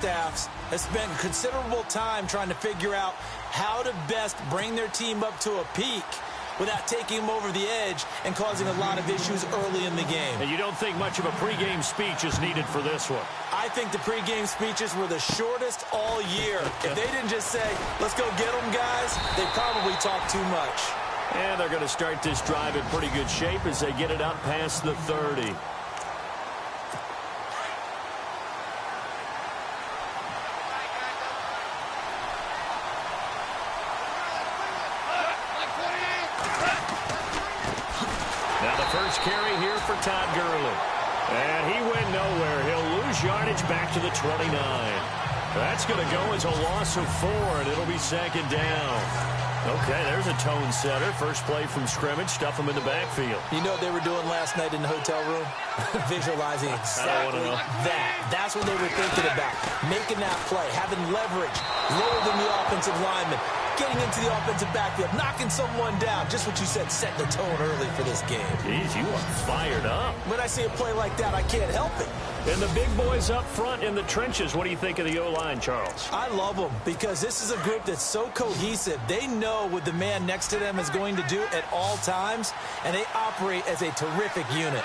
Staffs have spent considerable time trying to figure out how to best bring their team up to a peak without taking them over the edge and causing a lot of issues early in the game. And you don't think much of a pregame speech is needed for this one? I think the pregame speeches were the shortest all year. If they didn't just say, let's go get them, guys, they probably talked too much. And they're going to start this drive in pretty good shape as they get it up past the 30. Carry here for Todd Gurley. And he went nowhere. He'll lose yardage back to the 29. That's going to go as a loss of 4, and it'll be second down. Okay, there's a tone setter. First play from scrimmage. Stuff him in the backfield. You know what they were doing last night in the hotel room? Visualizing exactly that. That's what they were thinking about. Making that play, having leverage, lower than the offensive lineman, getting into the offensive backfield, knocking someone down. Just what you said, set the tone early for this game. Jeez, you are fired up. When I see a play like that, I can't help it. And the big boys up front in the trenches. What do you think of the O-line, Charles? I love them because this is a group that's so cohesive. They know what the man next to them is going to do at all times, and they operate as a terrific unit.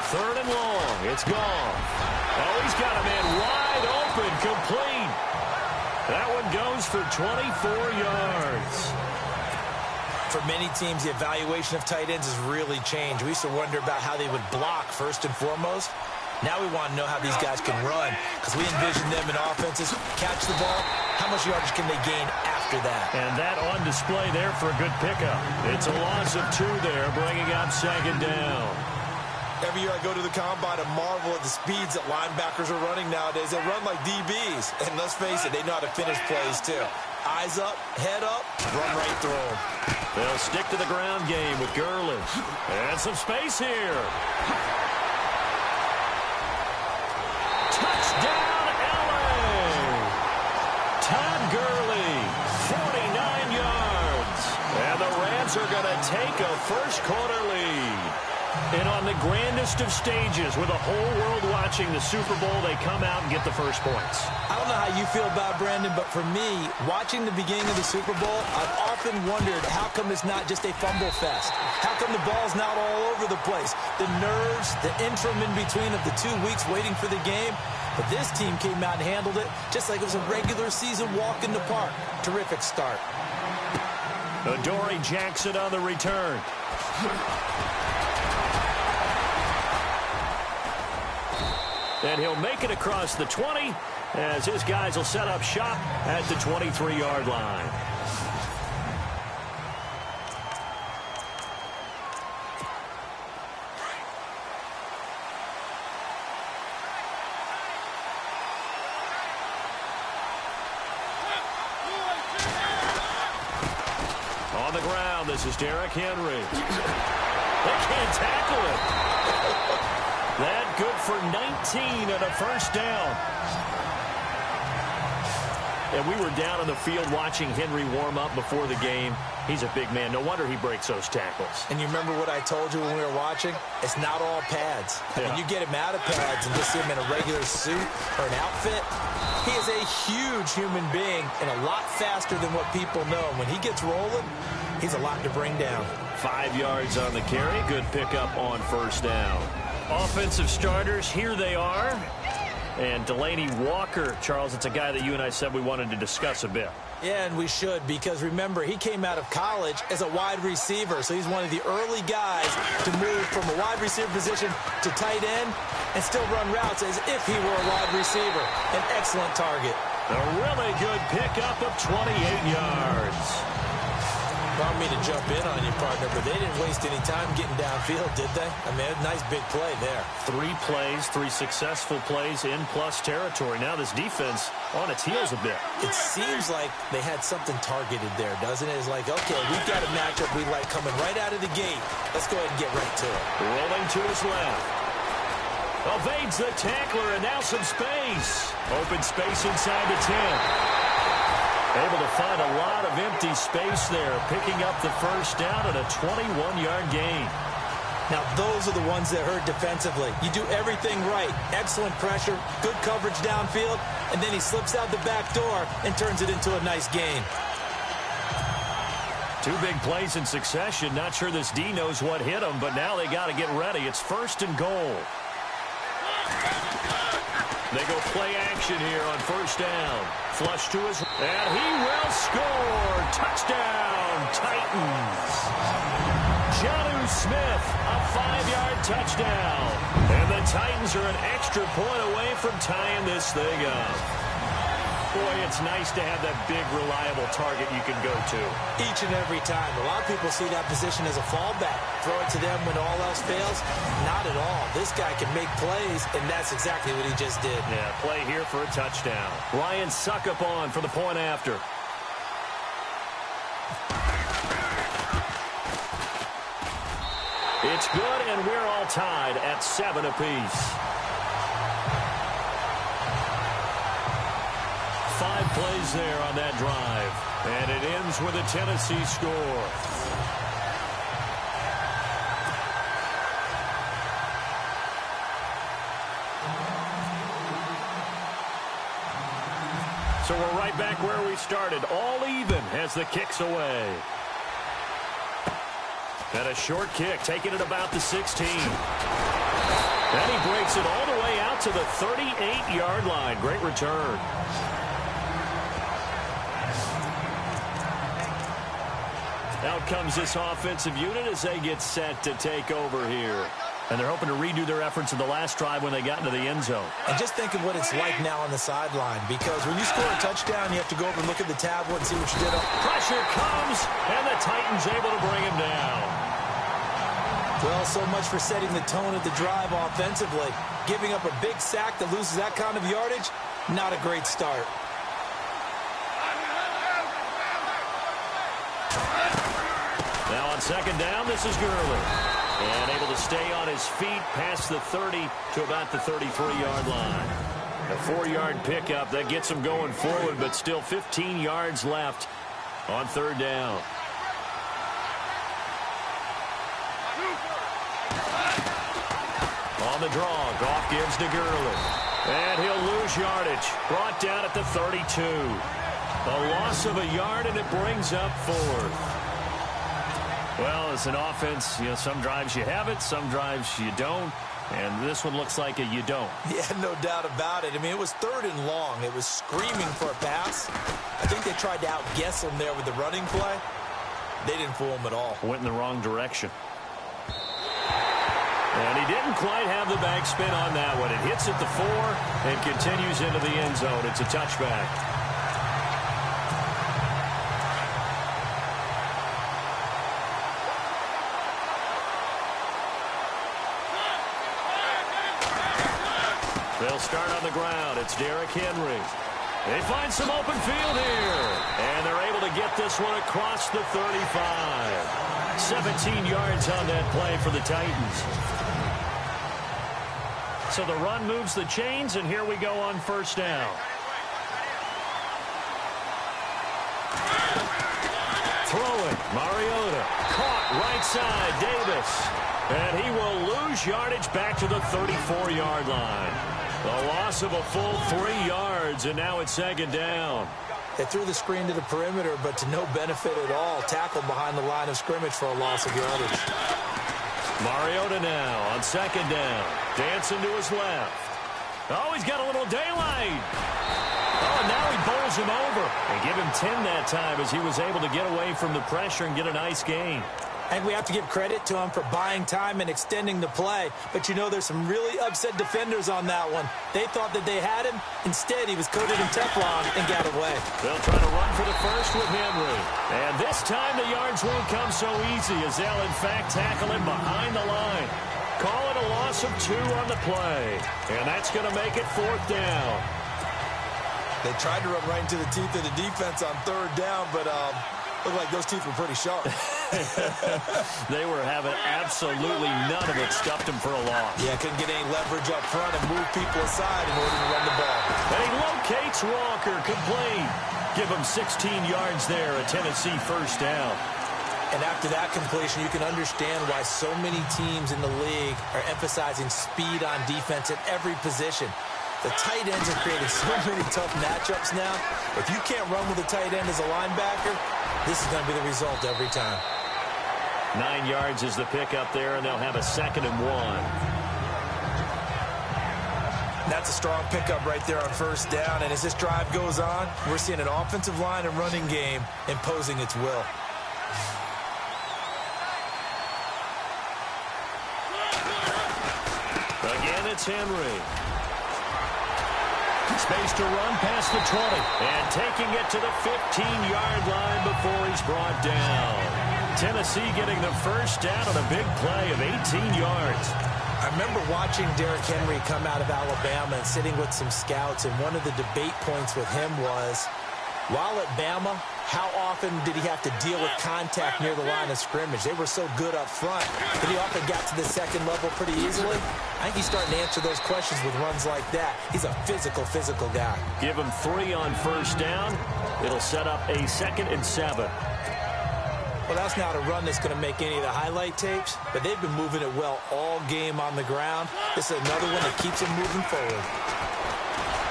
Third and long. It's gone. Oh, he's got a man wide open, complete. That one goes for 24 yards. For many teams, the evaluation of tight ends has really changed. We used to wonder about how they would block first and foremost. Now we want to know how these guys can run because we envision them in offenses. Catch the ball. How much yardage can they gain after that? And that on display there for a good pickup. It's a loss of 2 there, bringing up second down. Every year I go to the combine and marvel at the speeds that linebackers are running nowadays. They run like DBs. And let's face it, they know how to finish plays too. Eyes up, head up, run right through them. They'll stick to the ground game with Gurley. And some space here. Touchdown, LA! Todd Gurley, 49 yards. And the Rams are going to take a first-quarter lead. And on the grandest of stages, with the whole world watching the Super Bowl, they come out and get the first points. I don't know how you feel about Brandon, but for me, watching the beginning of the Super Bowl, I've often wondered how come it's not just a fumble fest? How come the ball's not all over the place? The nerves, the interim in between of the 2 weeks waiting for the game. But this team came out and handled it just like it was a regular season walk in the park. Terrific start. Adoree Jackson on the return. And he'll make it across the 20 as his guys will set up shop at the 23-yard line. On the ground, this is Derrick Henry. They can't tackle it. That good for 19 and a first down. And we were down on the field watching Henry warm up before the game. He's a big man. No wonder he breaks those tackles. And you remember what I told you when we were watching? It's not all pads. Yeah. When you get him out of pads and just see him in a regular suit or an outfit, he is a huge human being and a lot faster than what people know. When he gets rolling, he's a lot to bring down. 5 yards on the carry. Good pickup on first down. Offensive starters, here they are. And Delaney Walker, Charles, it's a guy that you and I said we wanted to discuss a bit. Yeah, and we should, because remember, he came out of college as a wide receiver, so he's one of the early guys to move from a wide receiver position to tight end and still run routes as if he were a wide receiver. An excellent target. A really good pickup of 28 yards. I don't mean to jump in on you, partner, but they didn't waste any time getting downfield, did they? I mean, a nice big play there. 3 plays, 3 successful plays in plus territory. Now this defense on its heels a bit. It seems like they had something targeted there, doesn't it? It's like, okay, we've got a matchup we like coming right out of the gate. Let's go ahead and get right to it. Rolling to his left. Evades the tackler, and now some space. Open space inside the 10. Able to find a lot of empty space there, picking up the first down at a 21-yard gain. Now, those are the ones that hurt defensively. You do everything right. Excellent pressure, good coverage downfield, and then he slips out the back door and turns it into a nice gain. Two big plays in succession. Not sure this D knows what hit him, but now they got to get ready. It's 1st and goal. They go play action here on 1st down. Flush to his... And he will score! Touchdown, Titans! Jonnu Smith, a 5-yard touchdown. And the Titans are an extra point away from tying this thing up. Boy, it's nice to have that big, reliable target you can go to. Each and every time. A lot of people see that position as a fallback. Throw it to them when all else fails. Not at all. This guy can make plays, and that's exactly what he just did. Yeah, play here for a touchdown. Ryan Suckup on for the point after. It's good, and we're all tied at 7 apiece. 5 plays there on that drive. And it ends with a Tennessee score. So we're right back where we started. All even as the kick's away. And a short kick, taking it about the 16. And he breaks it all the way out to the 38-yard line. Great return. Out comes this offensive unit as they get set to take over here. And they're hoping to redo their efforts in the last drive when they got into the end zone. And just think of what it's like now on the sideline, because when you score a touchdown, you have to go over and look at the tablet and see what you did. Pressure comes, and the Titans able to bring him down. Well, so much for setting the tone of the drive offensively. Giving up a big sack that loses that kind of yardage, not a great start. Now on 2nd down, this is Gurley. And able to stay on his feet past the 30 to about the 33-yard line. A 4-yard pickup that gets him going forward, but still 15 yards left on 3rd down. On the draw, Goff gives to Gurley. And he'll lose yardage. Brought down at the 32. A loss of a yard, and it brings up 4th. Well, as an offense, some drives you have it, some drives you don't. And this one looks like a you don't. Yeah, no doubt about it. I mean, it was 3rd and long. It was screaming for a pass. I think they tried to outguess him there with the running play. They didn't fool him at all. Went in the wrong direction. And he didn't quite have the backspin on that one. It hits at the 4 and continues into the end zone. It's a touchback. They'll start on the ground. It's Derrick Henry. They find some open field here. And they're able to get this one across the 35. 17 yards on that play for the Titans. So the run moves the chains, and here we go on 1st down. Throwing, Mariota. Caught right side, Davis. And he will lose yardage back to the 34-yard line. A loss of a full 3 yards, and now it's 2nd down. They threw the screen to the perimeter, but to no benefit at all. Tackled behind the line of scrimmage for a loss of yardage. Mariota now on 2nd down. Dancing to his left. Oh, he's got a little daylight. Oh, and now he bowls him over. And give him 10 that time as he was able to get away from the pressure and get a nice gain. And we have to give credit to him for buying time and extending the play. But, there's some really upset defenders on that one. They thought that they had him. Instead, he was coated in Teflon and got away. They'll try to run for the first with Henry. And this time the yards won't come so easy as they'll, in fact, tackle him behind the line. Call it a loss of 2 on the play. And that's going to make it 4th down. They tried to run right into the teeth of the defense on 3rd down, but looked like those teeth were pretty sharp. They were having absolutely none of it. Stuffed him for a loss. Yeah, couldn't get any leverage up front and move people aside in order to run the ball. And he locates Walker, complete. Give him 16 yards there, a Tennessee 1st down. And after that completion, you can understand why so many teams in the league are emphasizing speed on defense at every position. The tight ends have created so many tough matchups now. If you can't run with a tight end as a linebacker, this is going to be the result every time. 9 yards is the pickup there, and they'll have a 2nd and 1. That's a strong pickup right there on 1st down. And as this drive goes on, we're seeing an offensive line and running game imposing its will. Again, it's Henry. Space to run past the 20. And taking it to the 15-yard line before he's brought down. Tennessee getting the 1st down on a big play of 18 yards. I remember watching Derrick Henry come out of Alabama and sitting with some scouts, and one of the debate points with him was, while at Bama, how often did he have to deal with contact near the line of scrimmage? They were so good up front that he often got to the 2nd level pretty easily. I think he's starting to answer those questions with runs like that. He's a physical guy. Give him 3 on 1st down. It'll set up a 2nd and 7. Well, that's not a run that's going to make any of the highlight tapes, but they've been moving it well all game on the ground. This is another one that keeps them moving forward.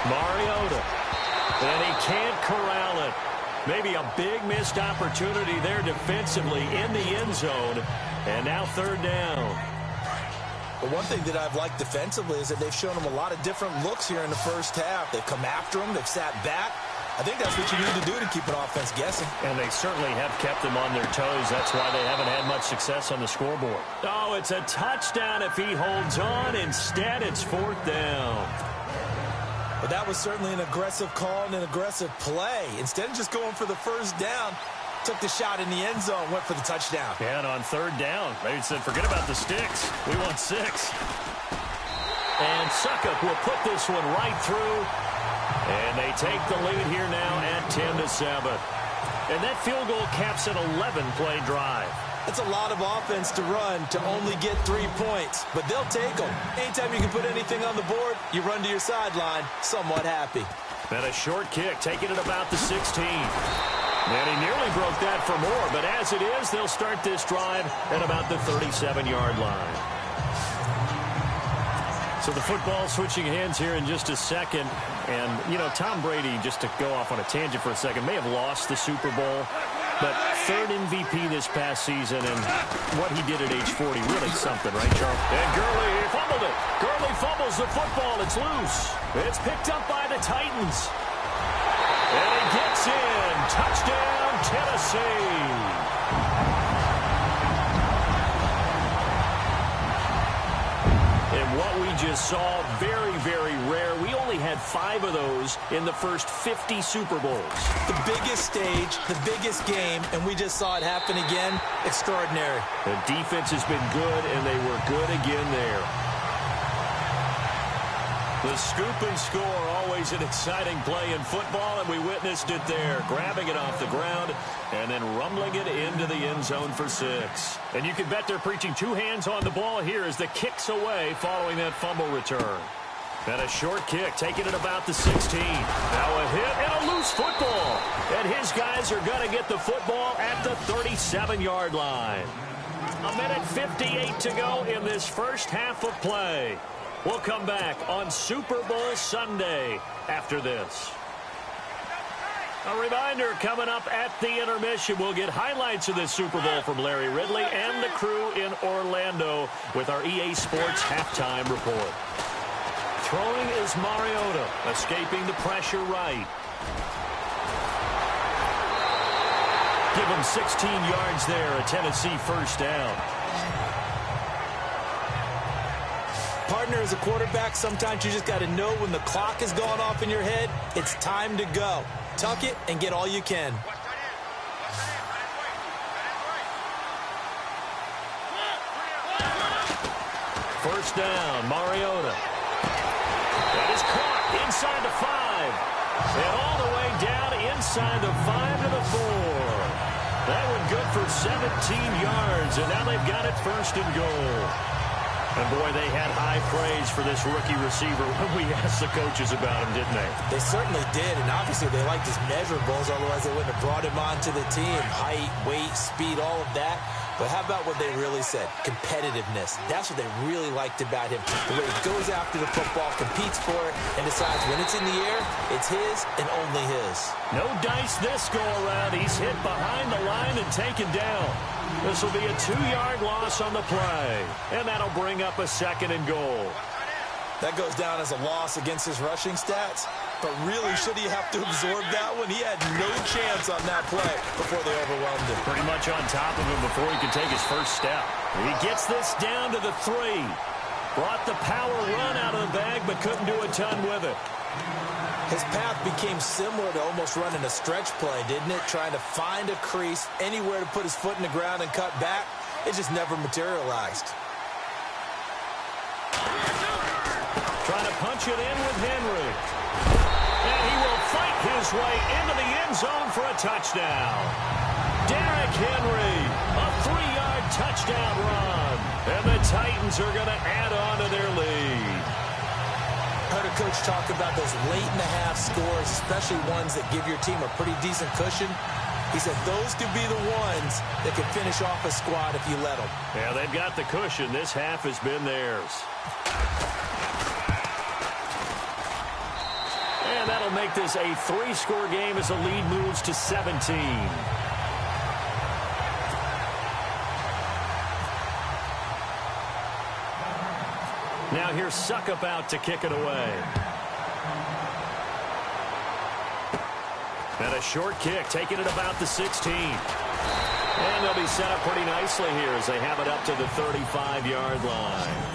Mariota. And he can't corral it. Maybe a big missed opportunity there defensively in the end zone. And now 3rd down. But one thing that I've liked defensively is that they've shown him a lot of different looks here in the 1st half. They've come after him. They've sat back. I think that's what you need to do to keep an offense guessing. And they certainly have kept them on their toes. That's why they haven't had much success on the scoreboard. Oh, it's a touchdown if he holds on. Instead, it's 4th down. But that was certainly an aggressive call and an aggressive play. Instead of just going for the 1st down, took the shot in the end zone, went for the touchdown. Yeah, and on 3rd down, they said, forget about the sticks. We want 6. And Suckup will put this one right through. And they take the lead here now at 10-7. And that field goal caps an 11-play drive. That's a lot of offense to run to only get 3 points, but they'll take them. Anytime you can put anything on the board, you run to your sideline, somewhat happy. And a short kick, taking it about the 16. And he nearly broke that for more, but as it is, they'll start this drive at about the 37-yard line. So the football switching hands here in just a second. And, you know, Tom Brady, just to go off on a tangent for a second, may have lost the Super Bowl. But 3rd MVP this past season, and what he did at age 40, really something, right, Charles? And Gurley fumbled it. Gurley fumbles the football. It's loose. It's picked up by the Titans. And he gets in. Touchdown, Tennessee. And what we just saw, very, very rare. We only had 5 of those in the first 50 Super Bowls. The biggest stage, the biggest game, and we just saw it happen again. Extraordinary. The defense has been good, and they were good again there. The scoop and score, always an exciting play in football, and we witnessed it there. Grabbing it off the ground and then rumbling it into the end zone for 6. And you can bet they're preaching 2 hands on the ball here as the kick's away following that fumble return. And a short kick, taking it about the 16. Now a hit and a loose football. And his guys are going to get the football at the 37-yard line. 1:58 to go in this first half of play. We'll come back on Super Bowl Sunday after this. A reminder, coming up at the intermission, we'll get highlights of this Super Bowl from Larry Ridley and the crew in Orlando with our EA Sports halftime report. Throwing is Mariota, escaping the pressure right. Give him 16 yards there, a Tennessee 1st down. Partner, as a quarterback, sometimes you just got to know when the clock has gone off in your head, it's time to go. Tuck it and get all you can. 1st down, Mariota. That is caught inside the 5. And all the way down inside the 5 to the 4. That one good for 17 yards, and now they've got it 1st and goal. And, boy, they had high praise for this rookie receiver when we asked the coaches about him, didn't they? They certainly did, and obviously they liked his measurables, otherwise they wouldn't have brought him onto the team. Height, weight, speed, all of that. But how about what they really said? Competitiveness. That's what they really liked about him. The way he goes after the football, competes for it, and decides when it's in the air, it's his and only his. No dice this go-around. He's hit behind the line and taken down. This will be a 2-yard loss on the play. And that'll bring up a 2nd and goal. That goes down as a loss against his rushing stats. But really, should he have to absorb that one? He had no chance on that play before they overwhelmed him. Pretty much on top of him before he could take his first step. He gets this down to the 3. Brought the power run out of the bag, but couldn't do a ton with it. His path became similar to almost running a stretch play, didn't it? Trying to find a crease, anywhere to put his foot in the ground and cut back. It just never materialized. Trying to punch it in with Henry. And he will fight his way into the end zone for a touchdown. Derrick Henry, a 3-yard touchdown run. And the Titans are going to add on to their lead. Heard a coach talk about those late-in-the-half scores, especially ones that give your team a pretty decent cushion. He said those could be the ones that could finish off a squad if you let them. Yeah, they've got the cushion. This half has been theirs. And that'll make this a 3-score game as the lead moves to 17. Now here's Suckup out to kick it away. And a short kick, taking it about the 16. And they'll be set up pretty nicely here as they have it up to the 35-yard line.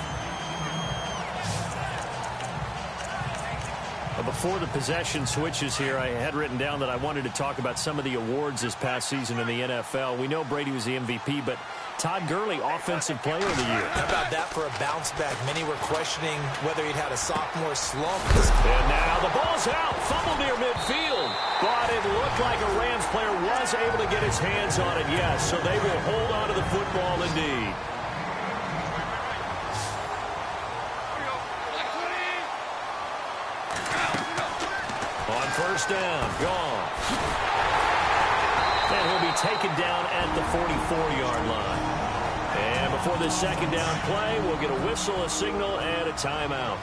Before the possession switches here, I had written down that I wanted to talk about some of the awards this past season in the NFL. We know Brady was the MVP, but Todd Gurley, Offensive Player of the Year. How about that for a bounce back? Many were questioning whether he'd had a sophomore slump. And now the ball's out, fumbled near midfield. But it looked like a Rams player was able to get his hands on it, yes. So they will hold on to the football indeed. First down, gone. And he'll be taken down at the 44-yard line. And before this second down play, we'll get a whistle, a signal, and a timeout.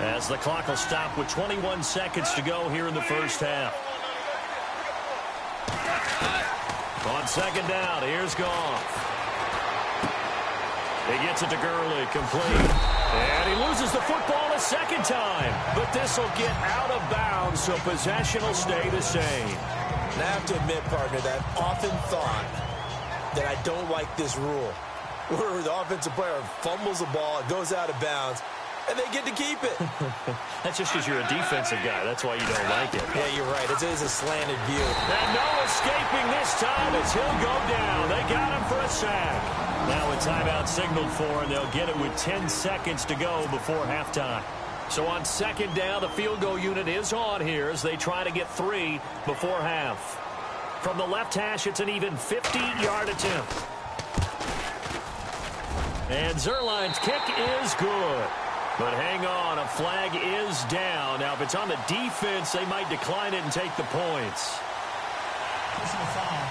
As the clock will stop with 21 seconds to go here in the first half. On second down, here's Goff. He gets it to Gurley, complete. And he loses the football a second time. But this will get out of bounds, so possession will stay the same. And I have to admit, partner, that I've often thought that I don't like this rule, where the offensive player fumbles the ball, it goes out of bounds, and they get to keep it. That's just because you're a defensive guy. That's why you don't like it. Yeah, you're right. It is a slanted view. And no escaping this time as he'll go down. They got him for a sack. Now a timeout signaled for, and they'll get it with 10 seconds to go before halftime. So on second down, the field goal unit is on here as they try to get 3 before half. From the left hash, it's an even 50-yard attempt. And Zerline's kick is good. But hang on, a flag is down. Now, if it's on the defense, they might decline it and take the points. Personal foul.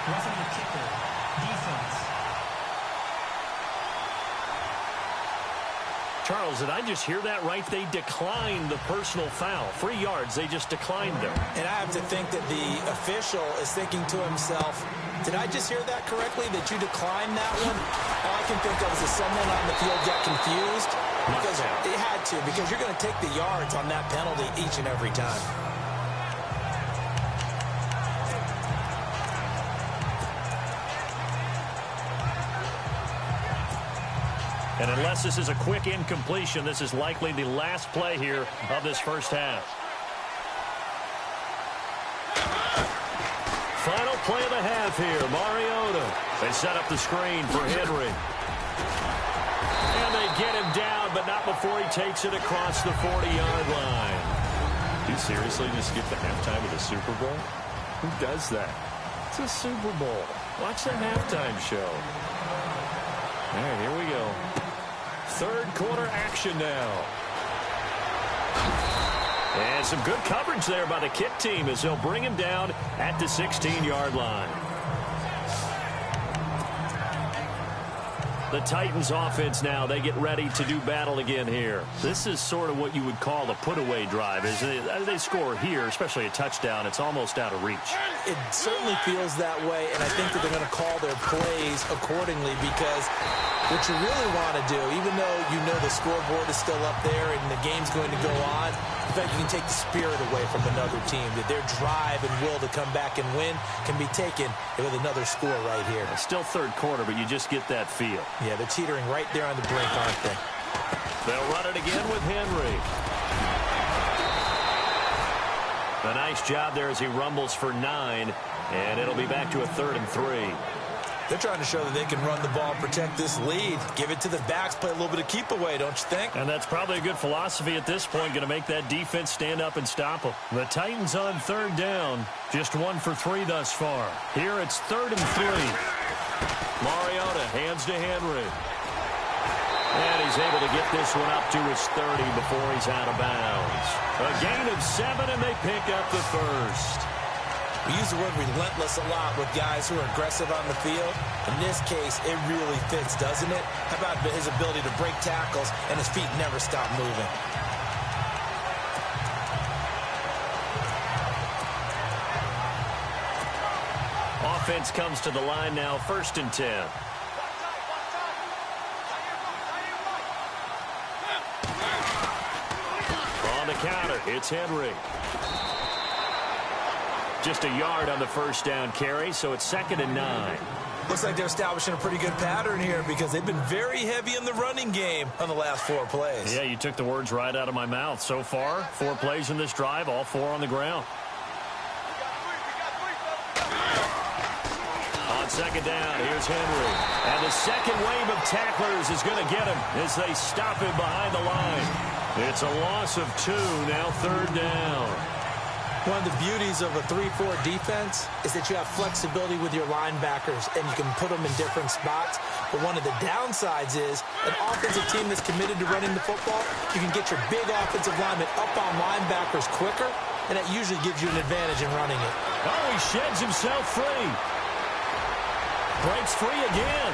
Roughing the kicker. Defense. Charles, did I just hear that right? They declined the personal foul. 3 yards, they just declined them. And I have to think that the official is thinking to himself, did I just hear that correctly, that you declined that one? All I can think of is that someone on the field got confused. Because it had to, because you're going to take the yards on that penalty each and every time. And unless this is a quick incompletion, this is likely the last play here of this first half. Final play of the half here, Mariota. They set up the screen for Henry. And they get him down, but not before he takes it across the 40-yard line. Do you seriously just skip the halftime of the Super Bowl? Who does that? It's a Super Bowl. Watch the halftime show. All right, here we go. third quarter action now. And some good coverage there by the kick team as they'll bring him down at the 16-yard line. The Titans offense now, they get ready to do battle again here. This is sort of what you would call a put-away drive. As they score here, especially a touchdown, it's almost out of reach. It certainly feels that way, and I think that they're going to call their plays accordingly because what you really want to do, even though you know the scoreboard is still up there and the game's going to go on, in fact, you can take the spirit away from another team, that their drive and will to come back and win can be taken with another score right here. It's still third quarter, but you just get that feel. Yeah, they're teetering right there on the brink, aren't they? They'll run it again with Henry. A nice job there as he rumbles for 9, and it'll be back to a 3rd and 3. They're trying to show that they can run the ball, protect this lead, give it to the backs, play a little bit of keep away, don't you think? And that's probably a good philosophy at this point, going to make that defense stand up and stop them. The Titans on 3rd down, just 1 for 3 thus far. Here it's 3rd and 3. Mariota hands to Henry. And he's able to get this one up to his 30 before he's out of bounds. A gain of 7, and they pick up the first. We use the word relentless a lot with guys who are aggressive on the field. In this case, it really fits, doesn't it? How about his ability to break tackles and his feet never stop moving? Offense comes to the line now, 1st and 10. On the counter, it's Henry. Just a yard on the first down carry, so it's 2nd and 9. Looks like they're establishing a pretty good pattern here because they've been very heavy in the running game on the last 4 plays. Yeah, you took the words right out of my mouth. So far, 4 plays in this drive, all 4 on the ground. On 2nd down, here's Henry. And the second wave of tacklers is going to get him as they stop him behind the line. It's a loss of 2, now 3rd down. One of the beauties of a 3-4 defense is that you have flexibility with your linebackers and you can put them in different spots. But one of the downsides is an offensive team that's committed to running the football, you can get your big offensive linemen up on linebackers quicker, and that usually gives you an advantage in running it. Oh, he sheds himself free. Breaks free again.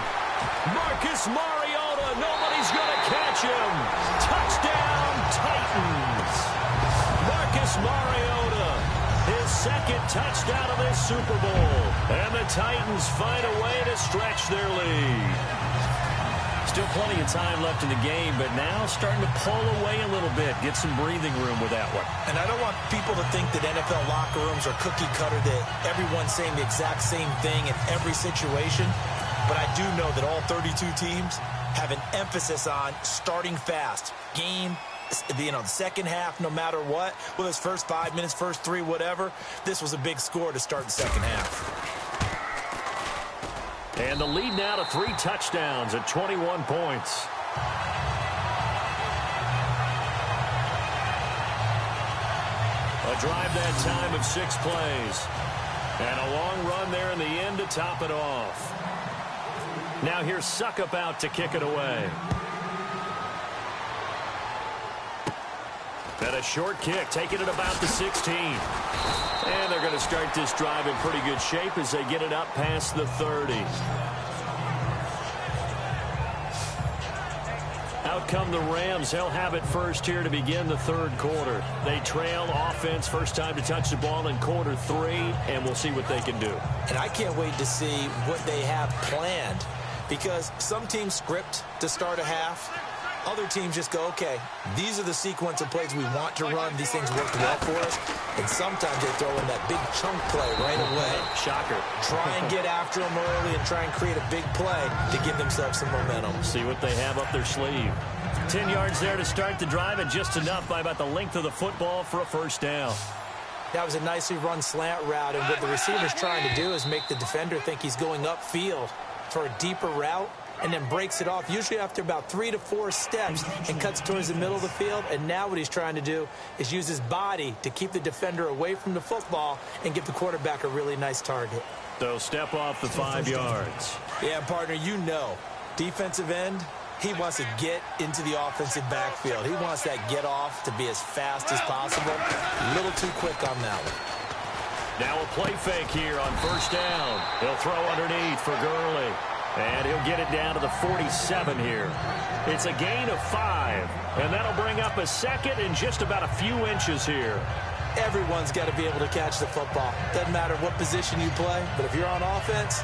Marcus Mariota, nobody's going to catch him. Touchdown, Titans. Marcus Mariota, his 2nd touchdown of this Super Bowl. And the Titans find a way to stretch their lead. Still plenty of time left in the game, but now starting to pull away a little bit. Get some breathing room with that one. And I don't want people to think that NFL locker rooms are cookie cutter, that everyone's saying the exact same thing in every situation. But I do know that all 32 teams have an emphasis on starting fast. Game, the second half, no matter what, whether it's first 5 minutes, first 3, whatever, this was a big score to start the second half. And the lead now to 3 touchdowns at 21 points. A drive that time of 6 plays. And a long run there in the end to top it off. Now here's Suckup out to kick it away. And a short kick, taking it about the 16. And they're going to start this drive in pretty good shape as they get it up past the 30. Out come the Rams. They'll have it first here to begin the 3rd quarter. They trail offense, first time to touch the ball in quarter 3, and we'll see what they can do. And I can't wait to see what they have planned, because some teams script to start a half. Other teams just go, okay, these are the sequence of plays we want to run. These things work well for us. And sometimes they throw in that big chunk play right away. Shocker. Try and get after them early and try and create a big play to give themselves some momentum. See what they have up their sleeve. 10 yards there to start the drive, and just enough by about the length of the football for a first down. That was a nicely run slant route, and what the receiver's trying to do is make the defender think he's going upfield for a deeper route, and then breaks it off, usually after about 3 to 4 steps, and cuts towards the middle of the field. And now what he's trying to do is use his body to keep the defender away from the football and give the quarterback a really nice target. So step off the 5 yards. Yeah, partner, you know, defensive end, He wants to get into the offensive backfield. He wants that get off to be as fast as possible. A little too quick on that one. Now a play fake here on first down. He'll throw underneath for Gurley. And he'll get it down to the 47 here. It's a gain of 5. And that'll bring up a second in just about a few inches here. Everyone's got to be able to catch the football. Doesn't matter what position you play, but if you're on offense,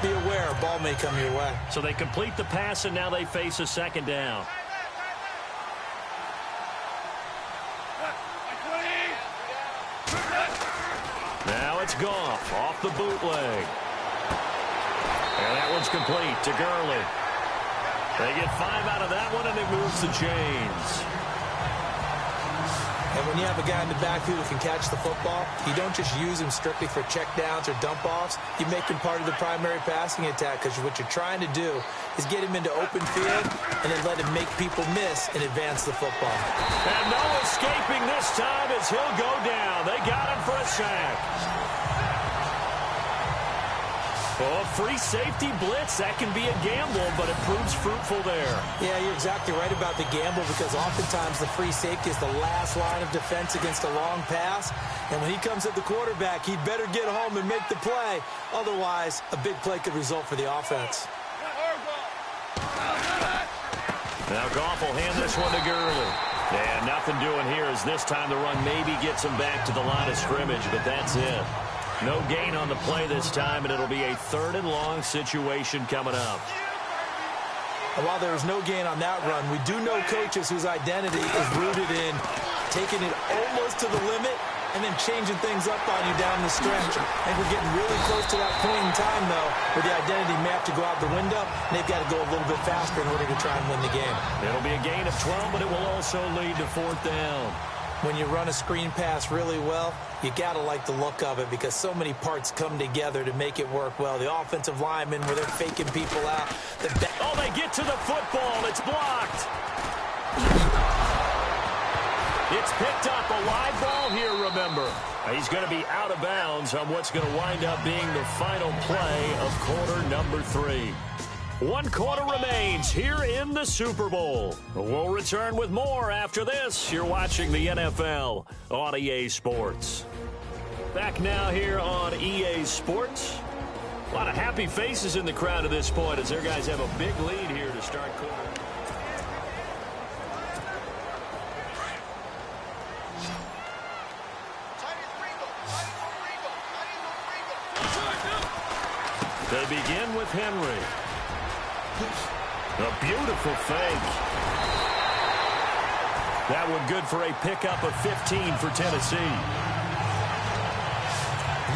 be aware a ball may come your way. So they complete the pass, and now they face a second down. Now it's Goff off the bootleg. And that one's complete to Gurley. They get 5 out of that one, and it moves the chains. And when you have a guy in the backfield who can catch the football, you don't just use him strictly for checkdowns or dump-offs. You make him part of the primary passing attack because what you're trying to do is get him into open field and then let him make people miss and advance the football. And no escaping this time as he'll go down. They got him for a sack. Oh, free safety blitz, that can be a gamble, but it proves fruitful there. Yeah, you're exactly right about the gamble because oftentimes the free safety is the last line of defense against a long pass. And when he comes at the quarterback, he'd better get home and make the play. Otherwise, a big play could result for the offense. Now Goff will hand this one to Gurley. And nothing doing here as this time the run maybe gets him back to the line of scrimmage, but that's it. No gain on the play this time, and it'll be a 3rd and long situation coming up. And while there was no gain on that run, we do know coaches whose identity is rooted in taking it almost to the limit and then changing things up on you down the stretch. I think we're getting really close to that point in time, though, where the identity may have to go out the window, and they've got to go a little bit faster in order to try and win the game. It'll be a gain of 12, but it will also lead to 4th down. When you run a screen pass really well, you got to like the look of it because so many parts come together to make it work well. The offensive linemen, where they're faking people out. Oh, they get to the football. It's blocked. It's picked up. A live ball here, remember. He's going to be out of bounds on what's going to wind up being the final play of quarter number 3. 1 quarter remains here in the Super Bowl. We'll return with more after this. You're watching the NFL on EA Sports. Back now here on EA Sports. A lot of happy faces in the crowd at this point as their guys have a big lead here to start quarter. They begin with Henry. A beautiful fake. That one good for a pickup of 15 for Tennessee.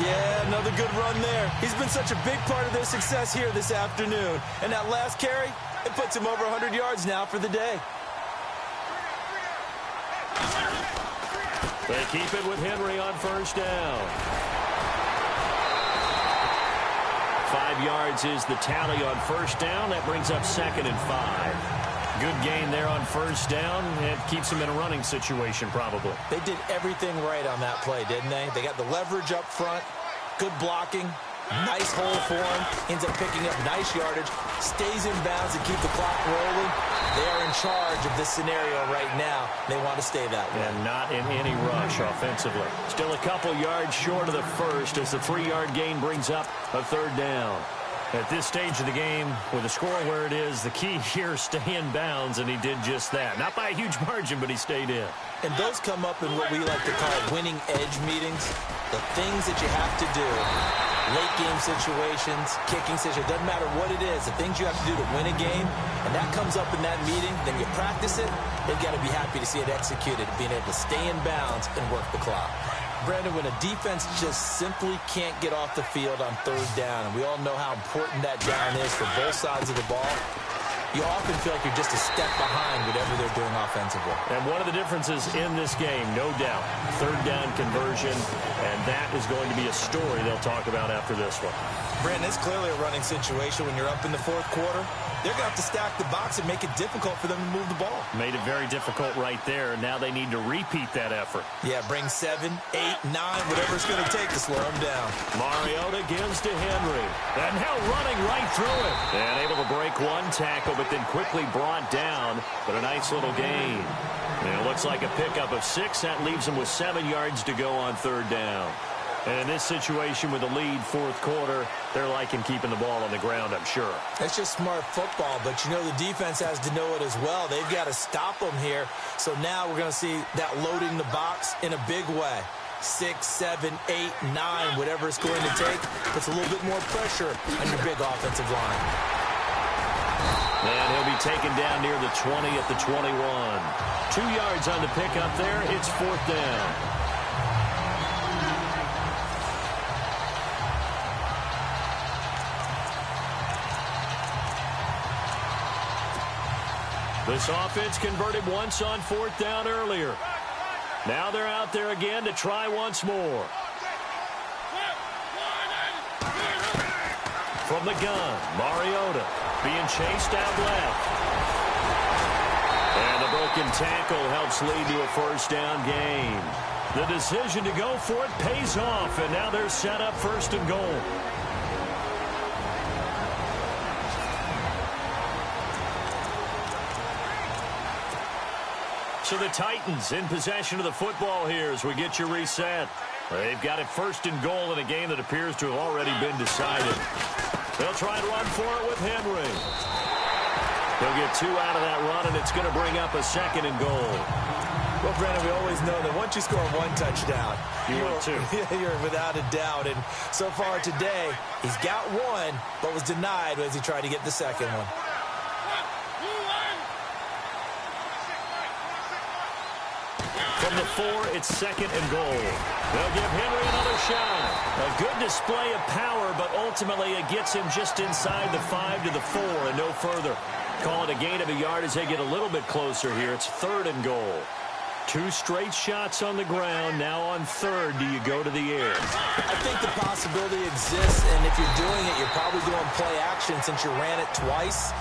Yeah, another good run there. He's been such a big part of their success here this afternoon. And that last carry, it puts him over 100 yards now for the day. They keep it with Henry on first down. 5 yards is the tally on first down. That brings up 2nd and 5. Good gain there on first down. It keeps them in a running situation probably. They did everything right on that play, didn't they? They got the leverage up front, good blocking, nice hole for him, ends up picking up nice yardage, stays in bounds to keep the clock rolling. They are in charge of this scenario right now. They want to stay that way. And not in any rush offensively. Still a couple yards short of the first as the 3-yard gain brings up a 3rd down. At this stage of the game, with the score where it is, the key here, stay in bounds, and he did just that. Not by a huge margin, but he stayed in. And those come up in what we like to call winning edge meetings. The things that you have to do, late game situations, kicking situations, doesn't matter what it is, the things you have to do to win a game, and that comes up in that meeting, then you practice it, they've got to be happy to see it executed, being able to stay in bounds and work the clock. Brandon, when a defense just simply can't get off the field on 3rd down, and we all know how important that down is for both sides of the ball, you often feel like you're just a step behind whatever they're doing offensively. And one of the differences in this game, no doubt, 3rd down conversion, and that is going to be a story they'll talk about after this one. Brandon, it's clearly a running situation when you're up in the 4th quarter. They're going to have to stack the box and make it difficult for them to move the ball. Made it very difficult right there. Now they need to repeat that effort. Yeah, bring 7, 8, 9, whatever it's going to take to slow them down. Mariota gives to Henry. And now running right through it. And able to break one tackle but then quickly brought down. But a nice little gain. And it looks like a pickup of 6. That leaves them with 7 yards to go on third down. And in this situation with the lead fourth quarter, they're liking keeping the ball on the ground, I'm sure. It's just smart football, but you know the defense has to know it as well. They've got to stop them here. So now we're going to see that loading the box in a big way. 6, 7, 8, 9, whatever it's going to take, puts a little bit more pressure on your big offensive line. And he'll be taken down near the 20 at the 21. 2 yards on the pickup there. It's fourth down. This offense converted once on fourth down earlier. Now they're out there again to try once more. From the gun, Mariota being chased out left. And the broken tackle helps lead to a first down gain. The decision to go for it pays off, and now they're set up first and goal. So the Titans in possession of the football here as we get you reset. They've got it first and goal in a game that appears to have already been decided. They'll try and run for it with Henry. They'll get 2 out of that run, and it's going to bring up a second and goal. Well, Brandon, we always know that once you score 1 touchdown, you're without a doubt. And so far today, he's got 1, but was denied as he tried to get the second one. From the 4, it's second and goal. They'll give Henry another shot. A good display of power, but ultimately it gets him just inside the 5 to the 4 and no further. Call it a gain of a yard as they get a little bit closer here. It's third and goal. 2 straight shots on the ground. Now on third, do you go to the air? I think the possibility exists, and if you're doing it, you're probably doing play action since you ran it twice.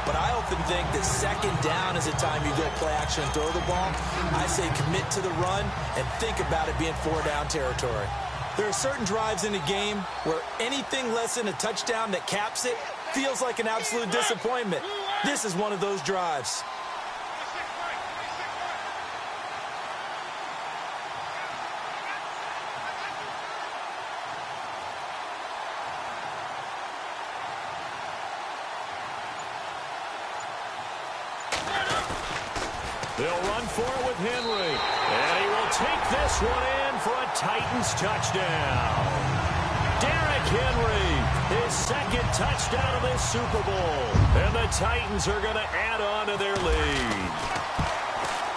But I often think that second down is a time you go play action and throw the ball. I say commit to the run and think about it being 4-down territory. There are certain drives in a game where anything less than a touchdown that caps it feels like an absolute disappointment. This is one of those drives. They'll run for it with Henry. And he will take this one in for a Titans touchdown. Derrick Henry, his second touchdown of this Super Bowl. And the Titans are going to add on to their lead.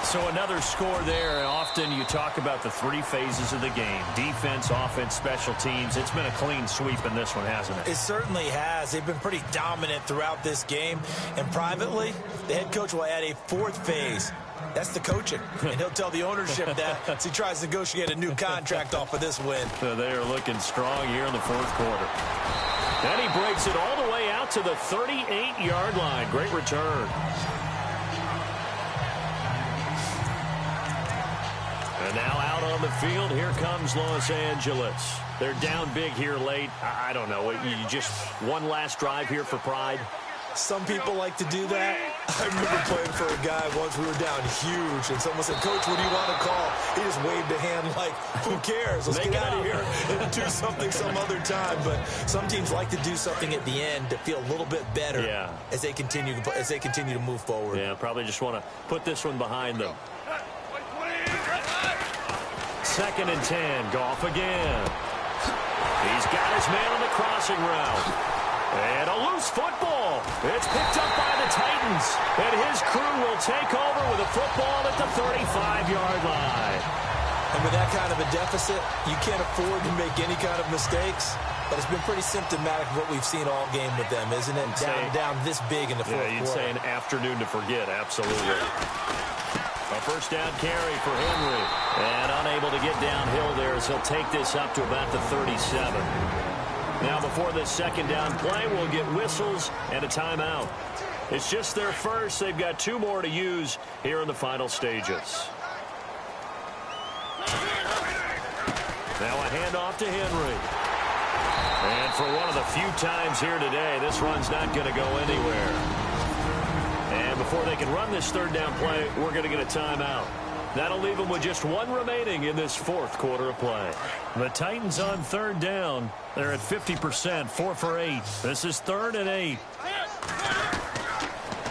So another score there. Often you talk about the 3 phases of the game. Defense, offense, special teams. It's been a clean sweep in this one, hasn't it? It certainly has. They've been pretty dominant throughout this game. And privately, the head coach will add a 4th phase. That's the coaching. And he'll tell the ownership that as he tries to negotiate a new contract off of this win. So they are looking strong here in the fourth quarter. And he breaks it all the way out to the 38-yard line. Great return. And now out on the field, here comes Los Angeles. They're down big here late. I don't know. You just one last drive here for pride. Some people like to do that. I remember playing for a guy once. We were down huge, and someone said, "Coach, what do you want to call?" He just waved a hand like, "Who cares? Let's get out of here and do something some other time." But some teams like to do something at the end to feel a little bit better as they continue to move forward. Yeah, probably just want to put this one behind them. 2nd and 10. Goff again. He's got his man on the crossing route. And a loose football. It's picked up by the Titans. And his crew will take over with a football at the 35-yard line. And with that kind of a deficit, you can't afford to make any kind of mistakes. But it's been pretty symptomatic of what we've seen all game with them, isn't it? Down this big in the fourth quarter. You'd say an afternoon to forget, absolutely. A first down carry for Henry. And unable to get downhill there as he'll take this up to about the 37. Now before this second down play, we'll get whistles and a timeout. It's just their first. They've got 2 more to use here in the final stages. Now a handoff to Henry. And for one of the few times here today, this run's not going to go anywhere. before they can run this third down play, we're going to get a timeout. That'll leave them with just one remaining in this fourth quarter of play. The Titans on third down. They're at 50%, 4 for 8. This is 3rd and 8.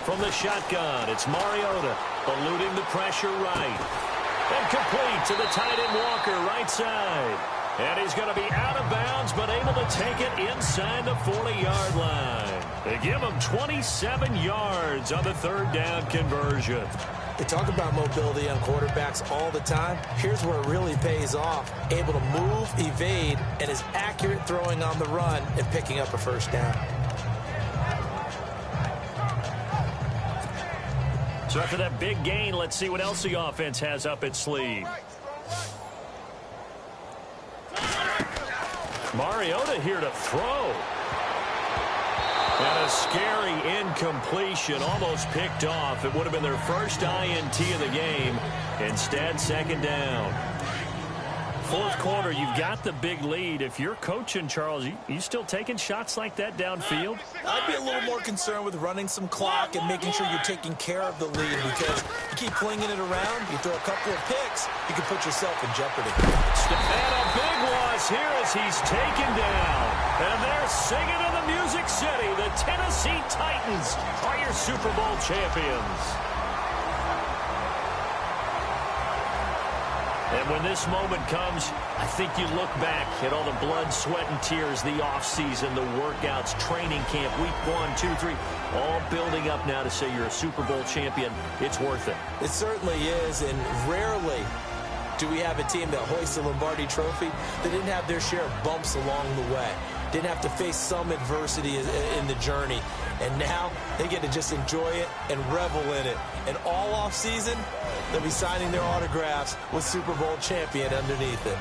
From the shotgun, it's Mariota, eluding the pressure right. And complete to the tight end Walker, right side. And he's going to be out of bounds, but able to take it inside the 40-yard line. They give him 27 yards on the third down conversion. They talk about mobility on quarterbacks all the time. Here's where it really pays off. Able to move, evade, and is accurate throwing on the run and picking up a first down. So after that big gain, let's see what else the offense has up its sleeve. Mariota here to throw. And a scary incompletion, almost picked off. It would have been their first INT of the game. Instead, second down. Fourth quarter, you've got the big lead. If you're coaching, Charles, you still taking shots like that downfield? I'd be a little more concerned with running some clock and making sure you're taking care of the lead, because you keep flinging it around, you throw a couple of picks, you can put yourself in jeopardy. And a big loss here as he's taken down. And they're singing in the Music City. The Tennessee Titans are your Super Bowl champions. And when this moment comes, I think you look back at all the blood, sweat, and tears, the offseason, the workouts, training camp, week 1, 2, 3, all building up now to say you're a Super Bowl champion. It's worth it. It certainly is, and rarely do we have a team that hoists the Lombardi Trophy that didn't have their share of bumps along the way, didn't have to face some adversity in the journey, and now they get to just enjoy it and revel in it. And all offseason, they'll be signing their autographs with Super Bowl champion underneath it.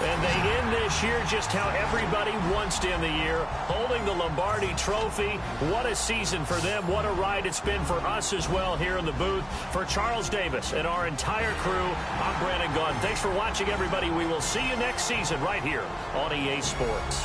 And they end this year just how everybody wants to end the year, holding the Lombardi Trophy. What a season for them. What a ride it's been for us as well here in the booth. For Charles Davis and our entire crew, I'm Brandon Gaudin. Thanks for watching, everybody. We will see you next season right here on EA Sports.